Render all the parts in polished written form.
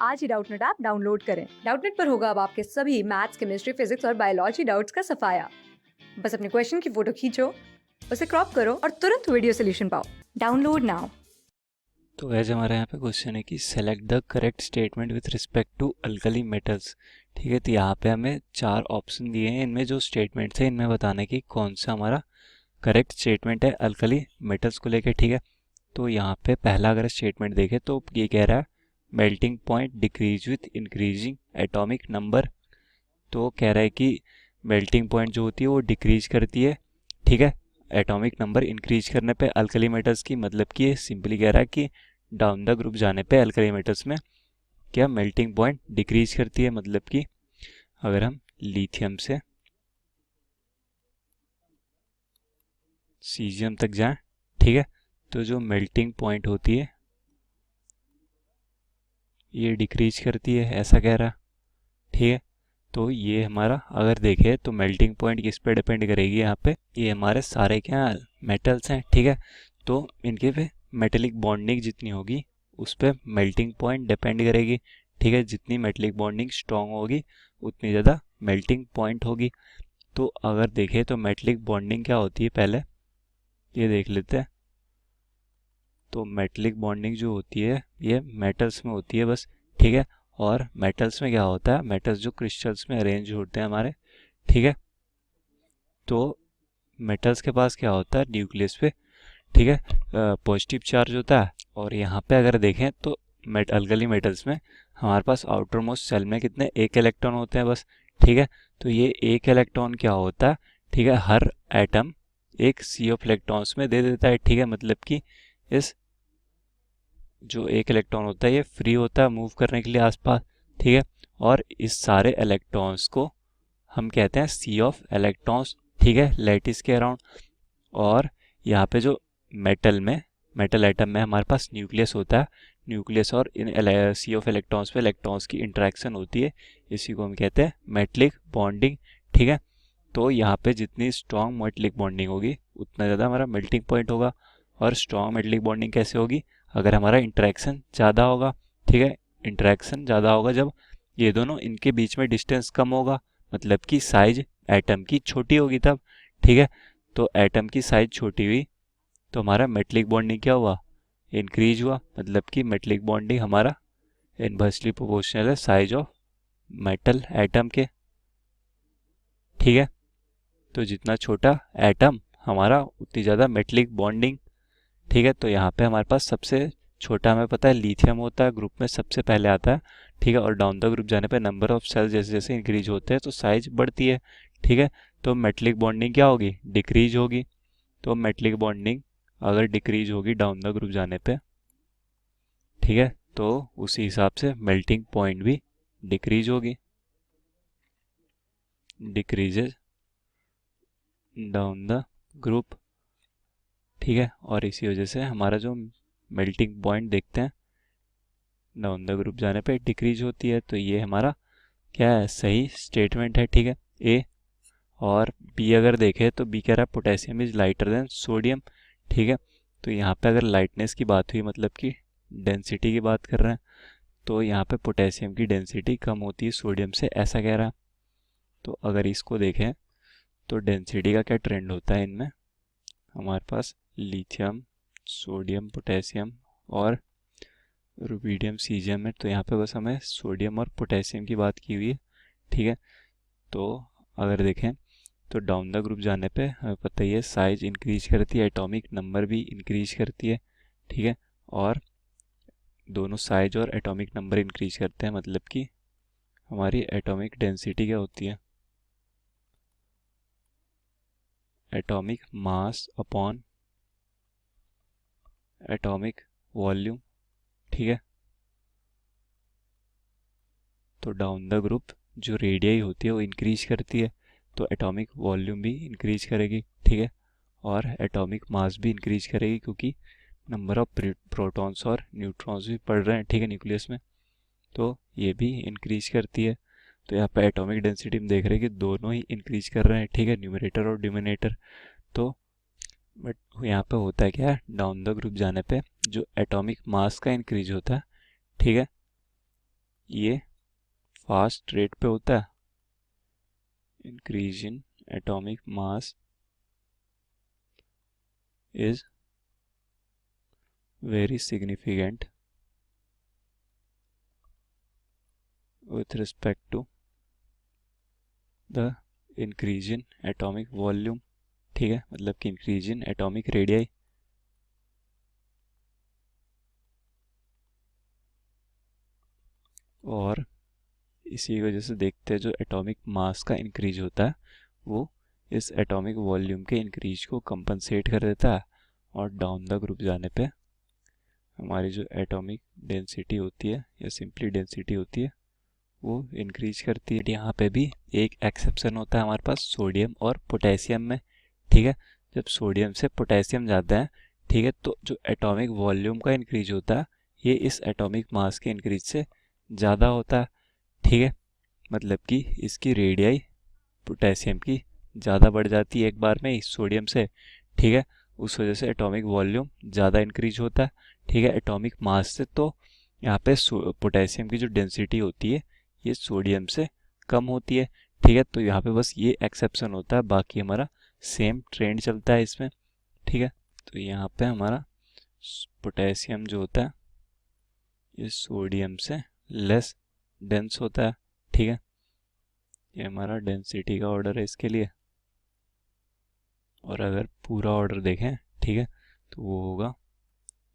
आज ही Doubtnut app download करें। Doubtnut पर होगा अब आपके सभी मैथ्स, केमिस्ट्री, फिजिक्स और बायोलॉजी डाउट्स का सफाया। बस अपने क्वेश्चन की फोटो खींचो, उसे क्रॉप करो और तुरंत वीडियो सोल्यूशन पाओ। Download now. तो वैसे हमारे यहाँ पे क्वेश्चन है कि select the correct statement with respect to alkali metals. ठीक है, तो यहाँ पे हमें 4 ऑप्शन दिए हैं। इनमें जो स्टेटमेंट्स है इनमें बताना है कि कौन सा हमारा करेक्ट स्टेटमेंट है अल्कली मेटल्स को लेकर। ठीक है, तो यहाँ पे पहला अगर स्टेटमेंट देखें तो ये कह रहा है melting point decrease with increasing atomic number. तो कह रहा है कि मेल्टिंग पॉइंट जो होती है वो डिक्रीज करती है, ठीक है, एटॉमिक नंबर इंक्रीज करने पे अल्कली मेटल्स की। मतलब कि ये सिंपली कह रहा है कि डाउन द ग्रुप जाने पे अल्कली मेटल्स में क्या मेल्टिंग पॉइंट डिक्रीज करती है। मतलब कि अगर हम लिथियम से सीजियम तक जाएं, ठीक है, तो जो मेल्टिंग पॉइंट होती है ये डिक्रीज करती है, ऐसा कह रहा है। ठीक है, तो ये हमारा अगर देखें तो मेल्टिंग पॉइंट किस पे डिपेंड करेगी। यहाँ पे ये हमारे सारे क्या मेटल्स हैं, ठीक है, तो इनके पे मेटेलिक बॉन्डिंग जितनी होगी उस पर मेल्टिंग पॉइंट डिपेंड करेगी। ठीक है, जितनी मेटेलिक बॉन्डिंग स्ट्रांग होगी उतनी ज़्यादा मेल्टिंग पॉइंट होगी। तो अगर देखें तो मेटेलिक बॉन्डिंग क्या होती है पहले ये देख लेते हैं। तो मेटेलिक बॉन्डिंग जो होती है ये मेटल्स में होती है बस, ठीक है। और मेटल्स में क्या होता है, मेटल्स जो क्रिस्टल्स में अरेंज होते हैं हमारे, ठीक है, तो मेटल्स के पास क्या होता है न्यूक्लियस पे, ठीक है, पॉजिटिव चार्ज होता है। और यहाँ पे अगर देखें तो अल्कली मेटल्स में हमारे पास आउटर मोस्ट सेल में कितने एक इलेक्ट्रॉन होते हैं बस, ठीक है। तो ये एक इलेक्ट्रॉन क्या होता है, ठीक है, हर एटम एक सी ऑफ इलेक्ट्रॉन्स में दे देता है। ठीक है, मतलब कि इस जो एक इलेक्ट्रॉन होता है ये फ्री होता है मूव करने के लिए आसपास, ठीक है। और इस सारे इलेक्ट्रॉन्स को हम कहते हैं सी ऑफ इलेक्ट्रॉन्स, ठीक है, लैटिस के अराउंड। और यहाँ पे जो मेटल एटम में हमारे पास न्यूक्लियस होता है, न्यूक्लियस और इन सी ऑफ इलेक्ट्रॉन्स पे इलेक्ट्रॉन्स की इंटरेक्शन होती है, इसी को हम कहते हैं मेटलिक बॉन्डिंग। ठीक है, तो यहाँ पे जितनी स्ट्रॉन्ग मेटलिक बॉन्डिंग होगी उतना ज़्यादा हमारा मेल्टिंग पॉइंट होगा। और स्ट्रॉन्ग मेटलिक बॉन्डिंग कैसे होगी, अगर हमारा इंटरेक्शन ज़्यादा होगा, ठीक है, इंटरेक्शन ज़्यादा होगा जब ये दोनों इनके बीच में डिस्टेंस कम होगा, मतलब कि साइज एटम की छोटी होगी तब, ठीक है। तो एटम की साइज छोटी हुई तो हमारा मेटलिक बॉन्डिंग क्या हुआ, इंक्रीज हुआ, मतलब कि मेटलिक बॉन्डिंग हमारा इनवर्सली प्रोपोर्शनल है साइज ऑफ मेटल एटम के। ठीक है, तो जितना छोटा एटम हमारा उतनी ज़्यादा मेटलिक बॉन्डिंग। ठीक है, तो यहाँ पे हमारे पास सबसे छोटा हमें पता है लिथियम होता है, ग्रुप में सबसे पहले आता है, ठीक है। और डाउन द ग्रुप जाने पे नंबर ऑफ सेल जैसे जैसे इंक्रीज होते हैं तो साइज बढ़ती है, ठीक है। तो मेटलिक बॉन्डिंग क्या होगी, डिक्रीज होगी। तो मेटलिक बॉन्डिंग अगर डिक्रीज होगी डाउन द ग्रुप जाने पे, ठीक है, तो उसी हिसाब से मेल्टिंग पॉइंट भी डिक्रीज होगी, डिक्रीजेज डाउन द ग्रुप, ठीक है। और इसी वजह से हमारा जो मेल्टिंग पॉइंट देखते हैं डाउन द ग्रुप जाने पे डिक्रीज होती है। तो ये हमारा क्या है, सही स्टेटमेंट है, ठीक है, ए। और बी अगर देखें तो बी कह रहा है potassium is lighter than sodium, ठीक है। तो यहाँ पे अगर लाइटनेस की बात हुई मतलब कि डेंसिटी की बात कर रहे हैं, तो यहाँ पे पोटेशियम की डेंसिटी कम होती है सोडियम से, ऐसा कह रहा है। तो अगर इसको देखें तो डेंसिटी का क्या ट्रेंड होता है इनमें, हमारे पास लिथियम, सोडियम, पोटेशियम और रुबीडियम, सीजियम है। तो यहाँ पे बस हमें सोडियम और पोटेशियम की बात की हुई है, ठीक है। तो अगर देखें तो डाउन द ग्रुप जाने पे हमें पता ही है साइज इंक्रीज करती है, एटॉमिक नंबर भी इंक्रीज करती है, ठीक है। और दोनों साइज और एटॉमिक नंबर इंक्रीज करते हैं, मतलब कि हमारी एटॉमिक डेंसिटी क्या होती है, atomic mass upon atomic volume, ठीक है। तो डाउन द ग्रुप जो रेडियाई होती है वो इंक्रीज करती है, तो एटॉमिक वॉल्यूम भी इंक्रीज करेगी, ठीक है। और एटॉमिक मास भी इंक्रीज करेगी क्योंकि नंबर ऑफ प्रोटॉन्स और न्यूट्रॉन्स भी बढ़ रहे हैं, ठीक है, न्यूक्लियस में, तो ये भी इंक्रीज करती है। तो यहाँ पे एटॉमिक डेंसिटी में देख रहे हैं कि दोनों ही इंक्रीज कर रहे हैं, ठीक है, न्यूमरेटर और डिनोमिनेटर। तो बट यहाँ पे होता है क्या, डाउन द ग्रुप जाने पे जो एटॉमिक मास का इंक्रीज होता है, ठीक है, ये फास्ट रेट पे होता है, increase in atomic mass is very significant with respect to the increase in atomic volume, ठीक है, मतलब कि increase in atomic radii। और इसी वजह से देखते हैं जो एटॉमिक मास का इंक्रीज होता है वो इस एटॉमिक वॉल्यूम के इंक्रीज को कंपनसेट कर देता है, और डाउन द ग्रुप जाने पे हमारी जो एटॉमिक डेंसिटी होती है या सिंपली डेंसिटी होती है वो इंक्रीज करती है। यहाँ पे भी एक एक्सेप्शन होता है हमारे पास सोडियम और पोटेशियम में, ठीक है। जब सोडियम से पोटेशियम जाता है, ठीक है, तो जो एटॉमिक वॉल्यूम का इंक्रीज होता है ये इस एटॉमिक मास के इंक्रीज से ज़्यादा होता है, ठीक है। मतलब कि इसकी रेडियाई पोटेशियम की ज़्यादा बढ़ जाती है एक बार में इस सोडियम से, ठीक है। उस वजह से एटॉमिक वॉल्यूम ज़्यादा इंक्रीज होता है, ठीक है, एटॉमिक मास से। तो यहाँ पे पोटेशियम की जो डेंसिटी होती है ये सोडियम से कम होती है, ठीक है। तो यहाँ पे बस ये एक्सेप्शन होता है, बाकी हमारा सेम ट्रेंड चलता है इसमें, ठीक है। तो यहाँ पे हमारा पोटेशियम जो होता है ये सोडियम से लेस डेंस होता है, ठीक है। ये हमारा डेंसिटी का ऑर्डर है इसके लिए। और अगर पूरा ऑर्डर देखें, ठीक है, तो वो होगा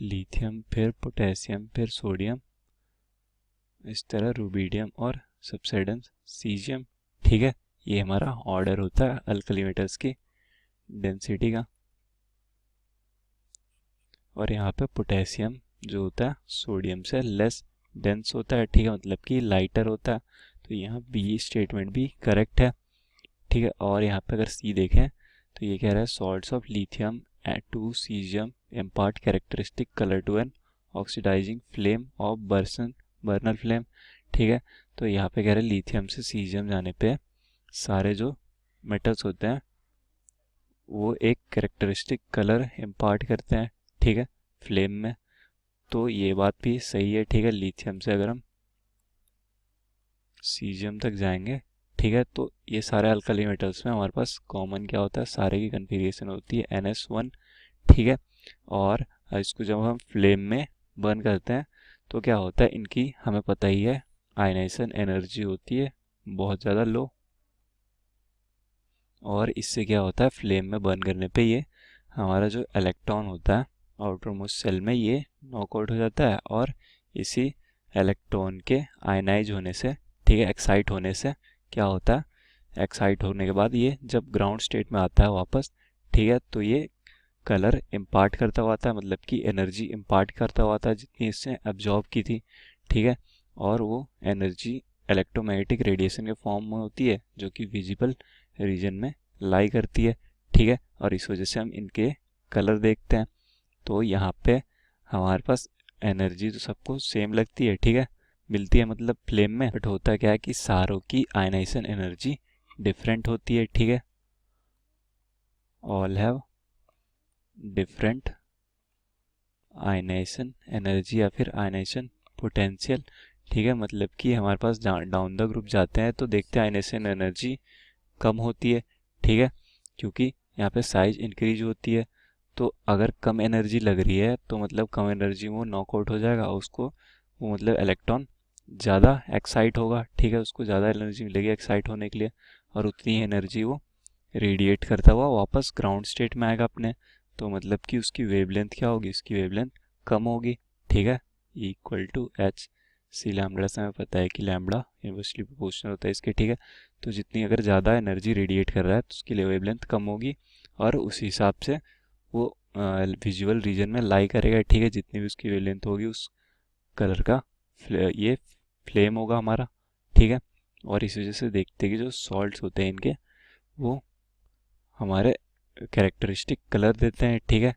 लिथियम फिर पोटेशियम फिर सोडियम, इस तरह रुबिडियम और सबसिडेंस सीजियम, ठीक है। ये हमारा ऑर्डर होता है अल्कली मेटल्स की डेंसिटी का। और यहाँ पे पोटेशियम जो होता है सोडियम से लेस डेंस होता है, ठीक है, मतलब कि लाइटर होता है। तो यहाँ बी स्टेटमेंट भी करेक्ट है, ठीक है। और यहाँ पे अगर सी देखें तो ये कह रहा है salts of lithium to caesium impart characteristic colour to an oxidising flame of burner flame, ठीक है। तो यहाँ पे कह रहे हैं लिथियम से सीजियम जाने पे सारे जो मेटल्स होते हैं वो एक कैरेक्टरिस्टिक कलर इम्पार्ट करते हैं, ठीक है, फ्लेम में। तो ये बात भी सही है, ठीक है। लिथियम से अगर हम सीजियम तक जाएंगे, ठीक है, तो ये सारे अल्कली मेटल्स में हमारे पास कॉमन क्या होता है, सारे की कन्फिग्रेशन होती है NS1, ठीक है। और इसको जब हम फ्लेम में बर्न करते हैं तो क्या होता है, इनकी हमें पता ही है आयनाइजेशन एनर्जी होती है बहुत ज़्यादा लो। और इससे क्या होता है, फ्लेम में बर्न करने पे ये हमारा जो इलेक्ट्रॉन होता है आउटर मोस्ट सेल में ये नॉकआउट हो जाता है, और इसी इलेक्ट्रॉन के आयनाइज होने से, ठीक है, एक्साइट होने से क्या होता है, एक्साइट होने के बाद ये जब ग्राउंड स्टेट में आता है वापस, ठीक है, तो ये कलर इम्पार्ट करता हुआ आता है, मतलब कि एनर्जी इम्पार्ट करता हुआ आता है जितनी इसने एब्जॉर्ब की थी, ठीक है। और वो एनर्जी इलेक्ट्रोमैग्नेटिक रेडिएशन के फॉर्म में होती है जो कि विजिबल रीजन में लाई करती है, ठीक है। और इस वजह से हम इनके कलर देखते हैं। तो यहाँ पे हमारे पास एनर्जी तो सबको सेम लगती है, ठीक है, मिलती है मतलब फ्लेम में, बट होता क्या है कि सारों की आयनाइजेशन एनर्जी डिफरेंट होती है, ठीक है। All have different ionisation energy या फिर आयनाइजेशन पोटेंशियल, ठीक है। मतलब कि हमारे पास डाउन द ग्रुप जाते हैं तो देखते हैं आयनाइजेशन एनर्जी कम होती है, ठीक है, क्योंकि यहाँ पे साइज इंक्रीज होती है। तो अगर कम एनर्जी लग रही है तो मतलब कम एनर्जी में वो नॉकआउट हो जाएगा, उसको वो मतलब इलेक्ट्रॉन ज़्यादा एक्साइट होगा, ठीक है, उसको ज़्यादा एनर्जी मिलेगी एक्साइट होने के लिए, और उतनी एनर्जी वो रेडिएट करता हुआ वापस ग्राउंड स्टेट में आएगा अपने। तो मतलब कि उसकी वेवलेंथ क्या होगी, उसकी वेवलेंथ कम होगी, ठीक है, equal to H C lambda से हमें पता है कि लैम्बडा इन्वर्सली प्रोपोर्शनल होता है इसके, ठीक है। तो जितनी अगर ज़्यादा एनर्जी रेडिएट कर रहा है तो उसकी वेवलेंथ कम होगी, और उस हिसाब से वो विजुअल रीजन में लाई करेगा, ठीक है। जितनी भी उसकी वेवलेंथ होगी उस कलर का ये फ्लेम होगा हमारा, ठीक है। और इस वजह से देखते हैं कि जो सॉल्ट्स होते हैं इनके वो हमारे कैरेक्टरिस्टिक कलर देते हैं, ठीक है,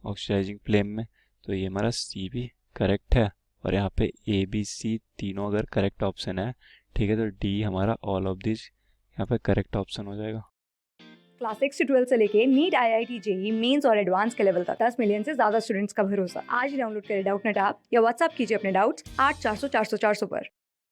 ऑक्सीडाइजिंग फ्लेम में। तो ये हमारा सी भी करेक्ट है, और यहाँ पे ए बी सी तीनों अगर करेक्ट ऑप्शन है, ठीक है, तो डी हमारा ऑल ऑफ दिस यहाँ पे करेक्ट ऑप्शन हो जाएगा। क्लास 6 से 12 से लेके नीट IIT JEE मेंस और एडवांस के लेवल तक 10 मिलियन से ज्यादा स्टूडेंट्स का भरोसा। आज ही डाउनलोड करें डाउटनेट ऐप या व्हाट्सएप कीजिए अपने डाउट्स 8400 400 400 पर।